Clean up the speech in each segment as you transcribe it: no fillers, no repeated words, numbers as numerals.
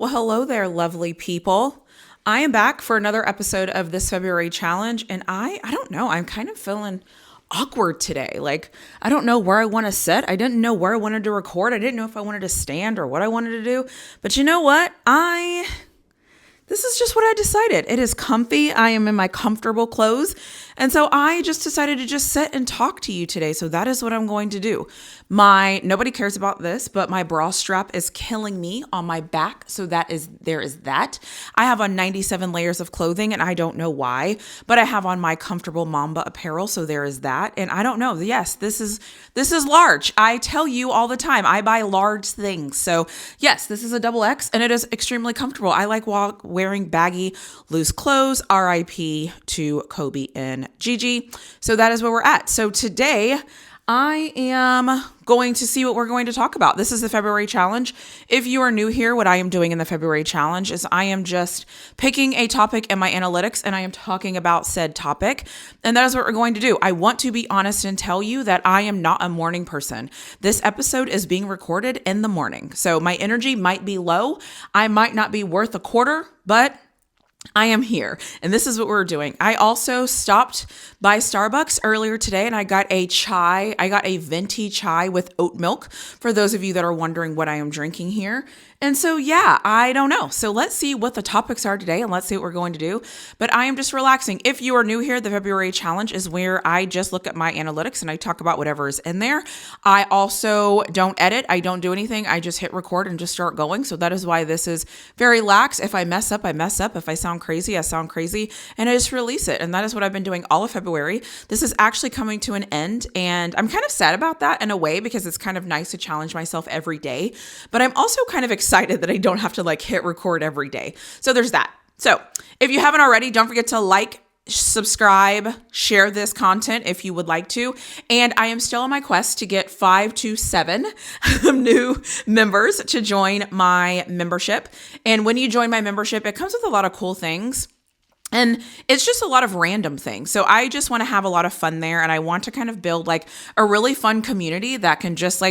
Well, hello there, lovely people. I am back for another episode of this February challenge, and I don't know, I'm kind of feeling awkward today. Like, I don't know where I want to sit. I didn't know where I wanted to record. I didn't know if I wanted to stand or what I wanted to do. But you know what? This is just what I decided. It is comfy. I am in my comfortable clothes. And so I just decided to just sit and talk to you today. So that is what I'm going to do. Nobody cares about this, but my bra strap is killing me on my back. So there is that. I have on 97 layers of clothing and I don't know why, but I have on my comfortable Mamba apparel. So there is that. And I don't know. Yes, this is large. I tell you all the time, I buy large things. So yes, this is a double X and it is extremely comfortable. I like wearing baggy, loose clothes. RIP to Kobe and Gigi. So that is where we're at. So today I am going to see what we're going to talk about. This is the February challenge. If you are new here, what I am doing in the February challenge is I am just picking a topic in my analytics and I am talking about said topic. And that is what we're going to do. I want to be honest and tell you that I am not a morning person. This episode is being recorded in the morning. So my energy might be low. I might not be worth a quarter, but I am here and this is what we're doing. I also stopped by Starbucks earlier today and I got a chai. I got a venti chai with oat milk for those of you that are wondering what I am drinking here. And so, yeah, I don't know. So let's see what the topics are today and let's see what we're going to do. But I am just relaxing. If you are new here, the February challenge is where I just look at my analytics and I talk about whatever is in there. I also don't edit. I don't do anything. I just hit record and just start going. So that is why this is very lax. If I mess up, I mess up. If I sound crazy, I sound crazy. And I just release it. And that is what I've been doing all of February. This is actually coming to an end. And I'm kind of sad about that in a way because it's kind of nice to challenge myself every day. But I'm also kind of excited that I don't have to hit record every day. So there's that. So if you haven't already, don't forget to like, subscribe, share this content if you would like to. And I am still on my quest to get 5 to 7 new members to join my membership. And when you join my membership, it comes with a lot of cool things. And it's just a lot of random things. So I just want to have a lot of fun there. And I want to kind of build a really fun community that can just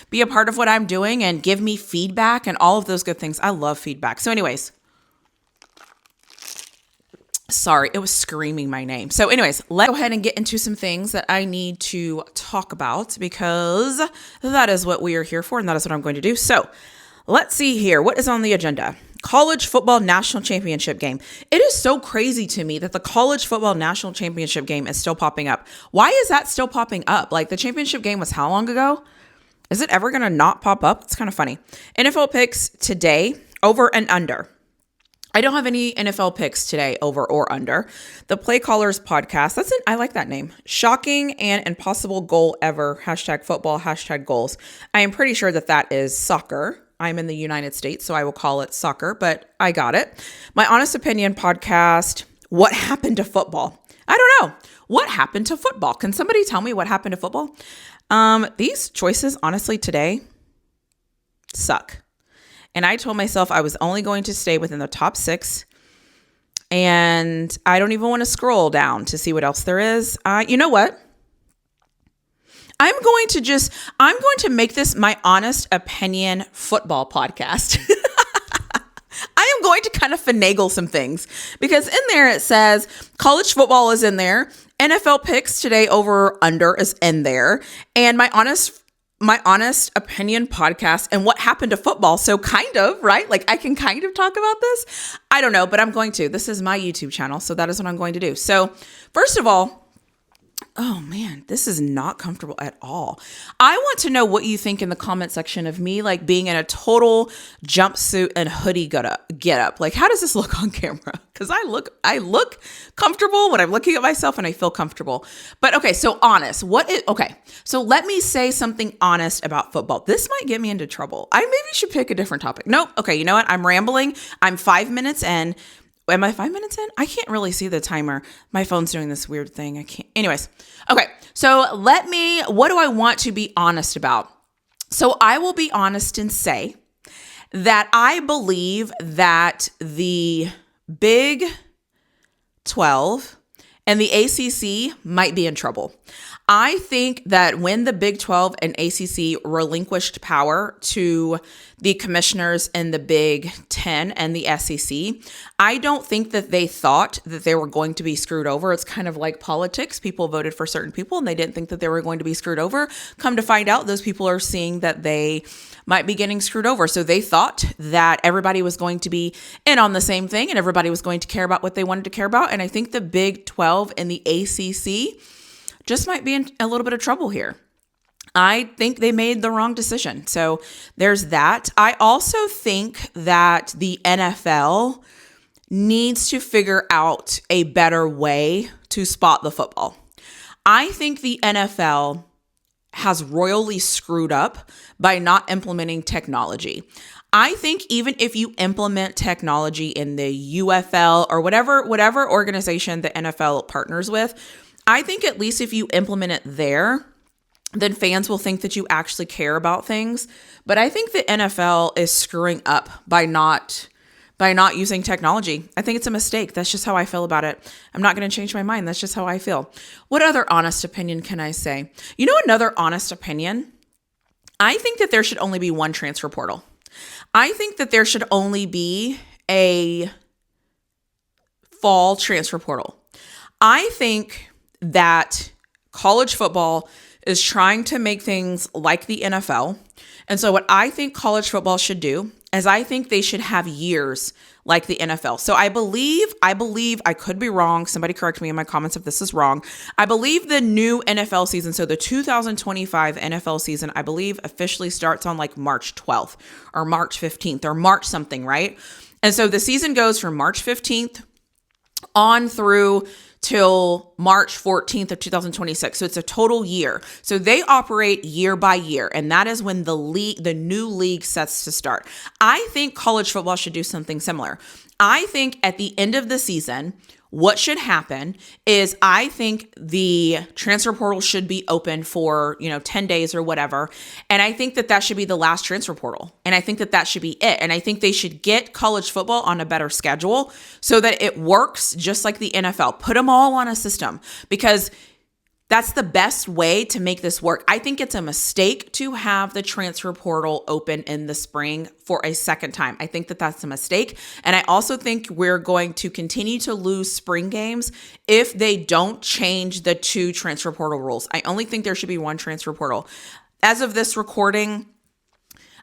be a part of what I'm doing and give me feedback and all of those good things. I love feedback. So anyways, sorry, it was screaming my name. So anyways, let's go ahead and get into some things that I need to talk about because that is what we are here for. And that is what I'm going to do. So let's see here. What is on the agenda? College football national championship game. It is so crazy to me that the college football national championship game is still popping up. Why is that still popping up? The championship game was how long ago? Is it ever going to not pop up? It's kind of funny. NFL picks today, over and under. I don't have any NFL picks today, over or under. The Play Callers podcast. I like that name. Shocking and impossible goal ever. #football, #goals. I am pretty sure that is soccer. I'm in the United States, so I will call it soccer, but I got it. My Honest Opinion podcast, What Happened to Football? I don't know. What happened to football? Can somebody tell me what happened to football? These choices, honestly, today suck. And I told myself I was only going to stay within the top 6, and I don't even want to scroll down to see what else there is. You know what? I'm going to make this my Honest Opinion football podcast. I am going to kind of finagle some things because in there it says college football is in there. NFL picks today, over under is in there. And my honest opinion podcast and what happened to football. So kind of, right? I can kind of talk about this. I don't know, but I'm going to. This is my YouTube channel. So that is what I'm going to do. So first of all, oh man, this is not comfortable at all. I want to know what you think in the comment section of me being in a total jumpsuit and hoodie get up. How does this look on camera? Because I look comfortable when I'm looking at myself and I feel comfortable. But okay, so honest. So let me say something honest about football. This might get me into trouble. I maybe should pick a different topic. Nope. Okay, you know what? I'm rambling. I'm 5 minutes in. Am I 5 minutes in? I can't really see the timer. My phone's doing this weird thing. I can't. Anyways. Okay. So what do I want to be honest about? So I will be honest and say that I believe that the Big 12 and the ACC might be in trouble. I think that when the Big 12 and ACC relinquished power to the commissioners in the Big 10 and the SEC, I don't think that they thought that they were going to be screwed over. It's kind of like politics. People voted for certain people and they didn't think that they were going to be screwed over. Come to find out, those people are seeing that they might be getting screwed over. So they thought that everybody was going to be in on the same thing and everybody was going to care about what they wanted to care about. And I think the Big 12 and the ACC just might be in a little bit of trouble here. I think they made the wrong decision. So there's that. I also think that the NFL needs to figure out a better way to spot the football. I think the NFL has royally screwed up by not implementing technology. I think even if you implement technology in the UFL or whatever organization the NFL partners with, I think at least if you implement it there, then fans will think that you actually care about things. But I think the NFL is screwing up by not using technology. I think it's a mistake. That's just how I feel about it. I'm not going to change my mind. That's just how I feel. What other honest opinion can I say? You know, another honest opinion? I think that there should only be one transfer portal. I think that there should only be a fall transfer portal. I think that college football is trying to make things like the NFL. And so what I think college football should do is I think they should have years like the NFL. So I believe, I could be wrong. Somebody correct me in my comments if this is wrong. I believe the new NFL season, so the 2025 NFL season, I believe officially starts on like March 12th or March 15th or March something, right? And so the season goes from March 15th on through till March 14th of 2026. So it's a total year. So they operate year by year. And that is when the new league sets to start. I think college football should do something similar. I think at the end of the season, what should happen is I think the transfer portal should be open for, 10 days or whatever. And I think that should be the last transfer portal. And I think that should be it. And I think they should get college football on a better schedule so that it works just like the NFL. Put them all on a system because that's the best way to make this work. I think it's a mistake to have the transfer portal open in the spring for a second time. I think that that's a mistake. And I also think we're going to continue to lose spring games if they don't change the 2 transfer portal rules. I only think there should be 1 transfer portal. As of this recording,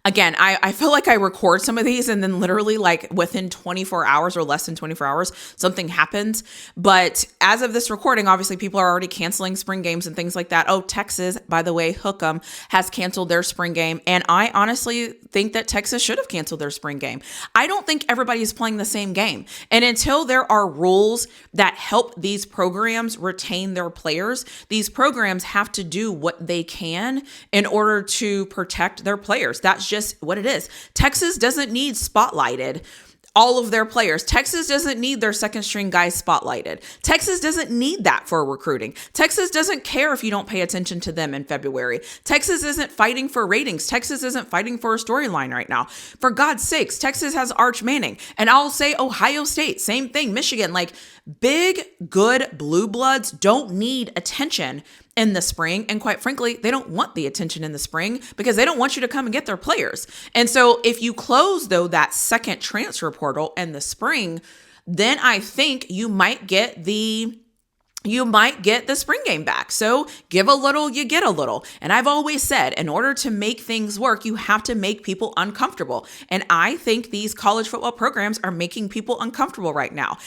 again, I feel like I record some of these and then literally like within 24 hours or less than 24 hours, something happens. But as of this recording, obviously people are already canceling spring games and things like that. Oh, Texas, by the way, Hook 'em has canceled their spring game. And I honestly think that Texas should have canceled their spring game. I don't think everybody is playing the same game. And until there are rules that help these programs retain their players, these programs have to do what they can in order to protect their players. That's just what it is. Texas doesn't need spotlighted all of their players. Texas doesn't need their second string guys spotlighted. Texas doesn't need that for recruiting. Texas doesn't care if you don't pay attention to them in February. Texas isn't fighting for ratings. Texas isn't fighting for a storyline right now. For God's sakes, Texas has Arch Manning. And I'll say Ohio State, same thing. Michigan, like big, good blue bloods don't need attention in the spring. And quite frankly, they don't want the attention in the spring because they don't want you to come and get their players. And so if you close, though, that second transfer portal in the spring, then I think you might get the spring game back. So give a little, you get a little. And I've always said, in order to make things work, you have to make people uncomfortable. And I think these college football programs are making people uncomfortable right now.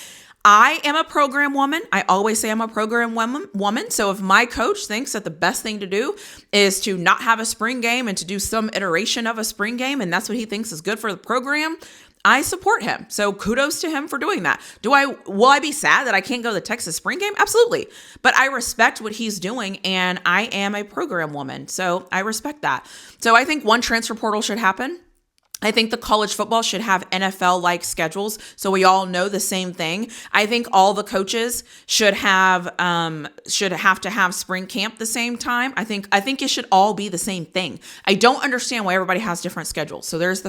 I am a program woman. I always say I'm a program woman. So if my coach thinks that the best thing to do is to not have a spring game and to do some iteration of a spring game, and that's what he thinks is good for the program, I support him. So kudos to him for doing that. Will I be sad that I can't go to the Texas spring game? Absolutely. But I respect what he's doing, and I am a program woman. So I respect that. So I think one transfer portal should happen. I think the college football should have NFL-like schedules, so we all know the same thing. I think all the coaches should have to have spring camp the same time. I think it should all be the same thing. I don't understand why everybody has different schedules. So there's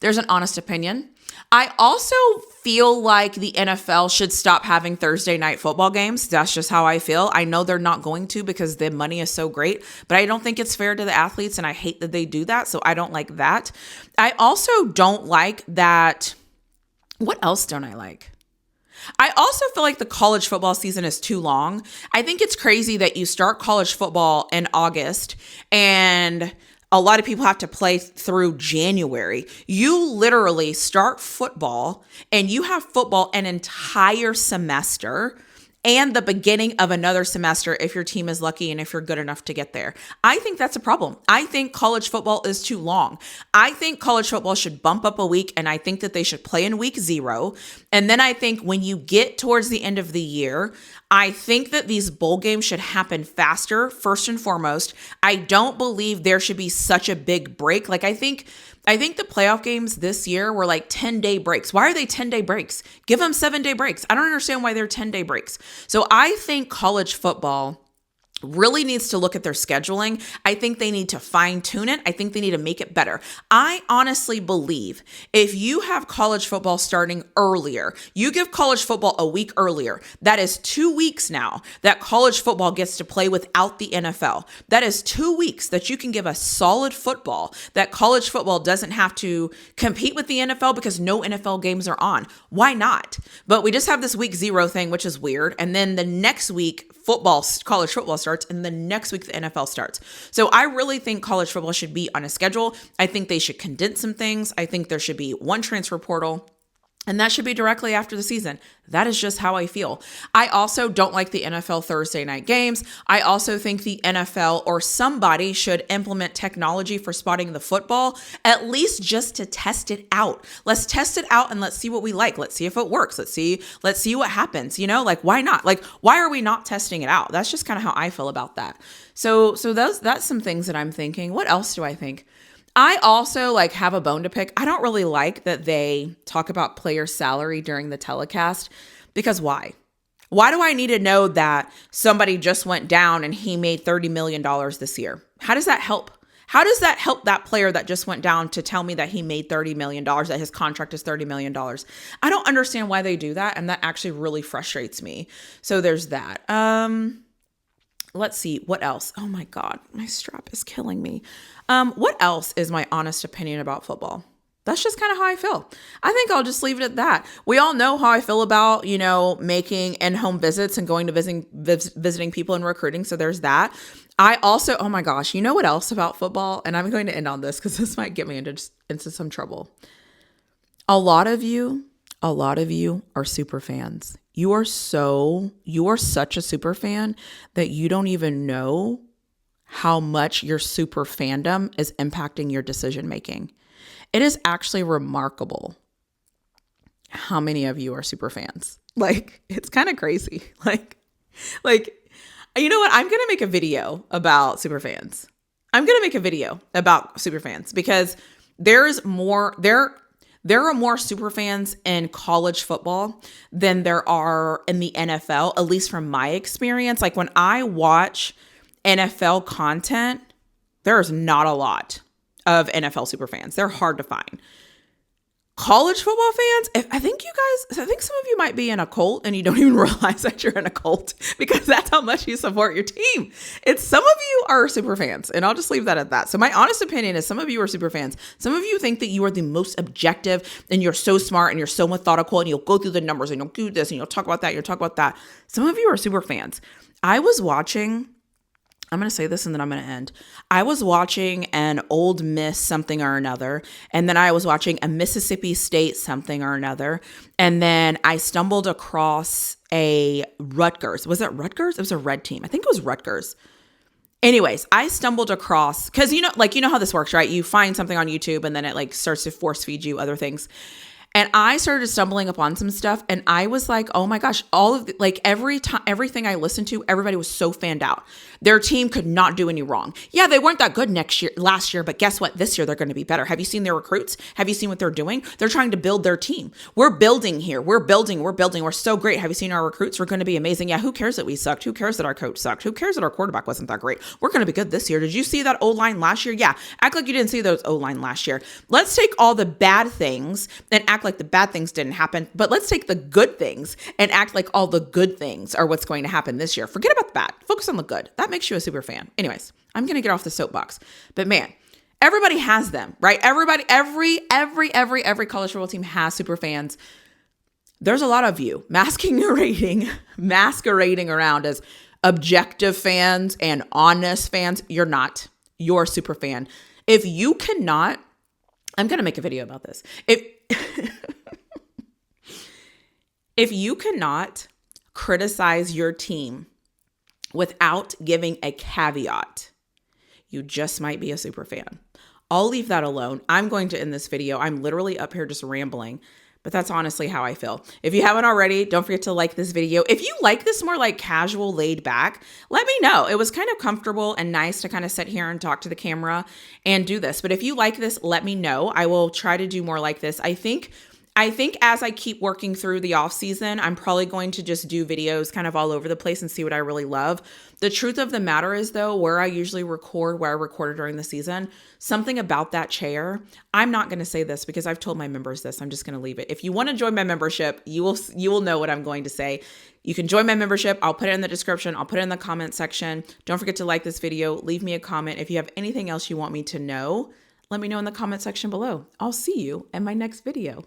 There's an honest opinion. I also feel like the NFL should stop having Thursday night football games. That's just how I feel. I know they're not going to because the money is so great, but I don't think it's fair to the athletes, and I hate that they do that, so I don't like that. I also don't like that. What else don't I like? I also feel like the college football season is too long. I think it's crazy that you start college football in August and a lot of people have to play through January. You literally start football and you have football an entire semester and the beginning of another semester if your team is lucky and if you're good enough to get there. I think that's a problem. I think college football is too long. I think college football should bump up a week, and I think that they should play in week 0. And then I think when you get towards the end of the year, I think that these bowl games should happen faster, first and foremost. I don't believe there should be such a big break. Like I think the playoff games this year were like 10-day breaks. Why are they 10-day breaks? Give them 7-day breaks. I don't understand why they're 10-day breaks. So I think college football really needs to look at their scheduling. I think they need to fine tune it. I think they need to make it better. I honestly believe if you have college football starting earlier, you give college football a week earlier, that is 2 weeks now that college football gets to play without the NFL. That is 2 weeks that you can give a solid football, that college football doesn't have to compete with the NFL because no NFL games are on. Why not? But we just have this week 0 thing, which is weird. And then the next week, college football starts, and the next week the NFL starts. So I really think college football should be on a schedule. I think they should condense some things. I think there should be one transfer portal, and that should be directly after the season. That is just how I feel. I also don't like the NFL Thursday night games. I also think the NFL or somebody should implement technology for spotting the football, at least just to test it out. Let's test it out and let's see what we like. Let's see if it works. Let's see what happens. Like why not? Like why are we not testing it out? That's just kind of how I feel about that. So that's some things that I'm thinking. What else do I think? I also have a bone to pick. I don't really like that they talk about player salary during the telecast, because why? Why do I need to know that somebody just went down and he made $30 million this year? How does that help? How does that help that player that just went down to tell me that he made $30 million, that his contract is $30 million? I don't understand why they do that, and that actually really frustrates me. So there's that. Let's see, what else? Oh my God, my strap is killing me. What else is my honest opinion about football? That's just kind of how I feel. I think I'll just leave it at that. We all know how I feel about, making in-home visits and going to visiting people and recruiting. So there's that. I also, oh my gosh, you know what else about football? And I'm going to end on this because this might get me into some trouble. A lot of you are super fans. You are such a super fan that you don't even know how much your super fandom is impacting your decision making. It is actually remarkable how many of you are super fans. It's kind of crazy. You know what? I'm going to make a video about super fans. Because there are more super fans in college football than there are in the NFL, at least from my experience. When I watch NFL content, there's not a lot of NFL super fans. They're hard to find. College football fans, I think some of you might be in a cult and you don't even realize that you're in a cult, because that's how much you support your team. Some of you are super fans, and I'll just leave that at that. So my honest opinion is some of you are super fans. Some of you think that you are the most objective and you're so smart and you're so methodical and you'll go through the numbers and you'll do this and you'll talk about that, you'll talk about that. Some of you are super fans. I'm going to say this and then I'm going to end. I was watching an Ole Miss something or another, and then I was watching a Mississippi State something or another, and then I stumbled across a Rutgers. Was it Rutgers? It was a red team. I think it was Rutgers. Anyways, I stumbled across, because you know how this works, right? You find something on YouTube and then it starts to force feed you other things. And I started stumbling upon some stuff and I was like, oh my gosh, everything I listened to, everybody was so fanned out. Their team could not do any wrong. Yeah, they weren't that good last year, but guess what? This year they're going to be better. Have you seen their recruits? Have you seen what they're doing? They're trying to build their team. We're building here. We're building. We're so great. Have you seen our recruits? We're going to be amazing. Yeah, who cares that we sucked? Who cares that our coach sucked? Who cares that our quarterback wasn't that great? We're going to be good this year. Did you see that O-line last year? Yeah, act like you didn't see those O-line last year. Let's take all the bad things and act like the bad things didn't happen, but let's take the good things and act like all the good things are what's going to happen this year. Forget about the bad. Focus on the good. That makes you a super fan. Anyways, I'm going to get off the soapbox, but man, everybody has them, right? Everybody, every college football team has super fans. There's a lot of you masquerading around as objective fans and honest fans. You're not. You're a super fan. If you cannot, I'm going to make a video about this. If you cannot criticize your team without giving a caveat, you just might be a super fan. I'll leave that alone. I'm going to end this video. I'm literally up here just rambling, but that's honestly how I feel. If you haven't already, don't forget to like this video. If you like this more like casual, laid back, let me know. It was kind of comfortable and nice to kind of sit here and talk to the camera and do this. But if you like this, let me know. I will try to do more like this. I think as I keep working through the off season, I'm probably going to just do videos kind of all over the place and see what I really love. The truth of the matter is though, where I usually record, where I recorded during the season, something about that chair, I'm not going to say this because I've told my members this. I'm just going to leave it. If you want to join my membership, you will know what I'm going to say. You can join my membership. I'll put it in the description. I'll put it in the comment section. Don't forget to like this video. Leave me a comment. If you have anything else you want me to know, let me know in the comment section below. I'll see you in my next video.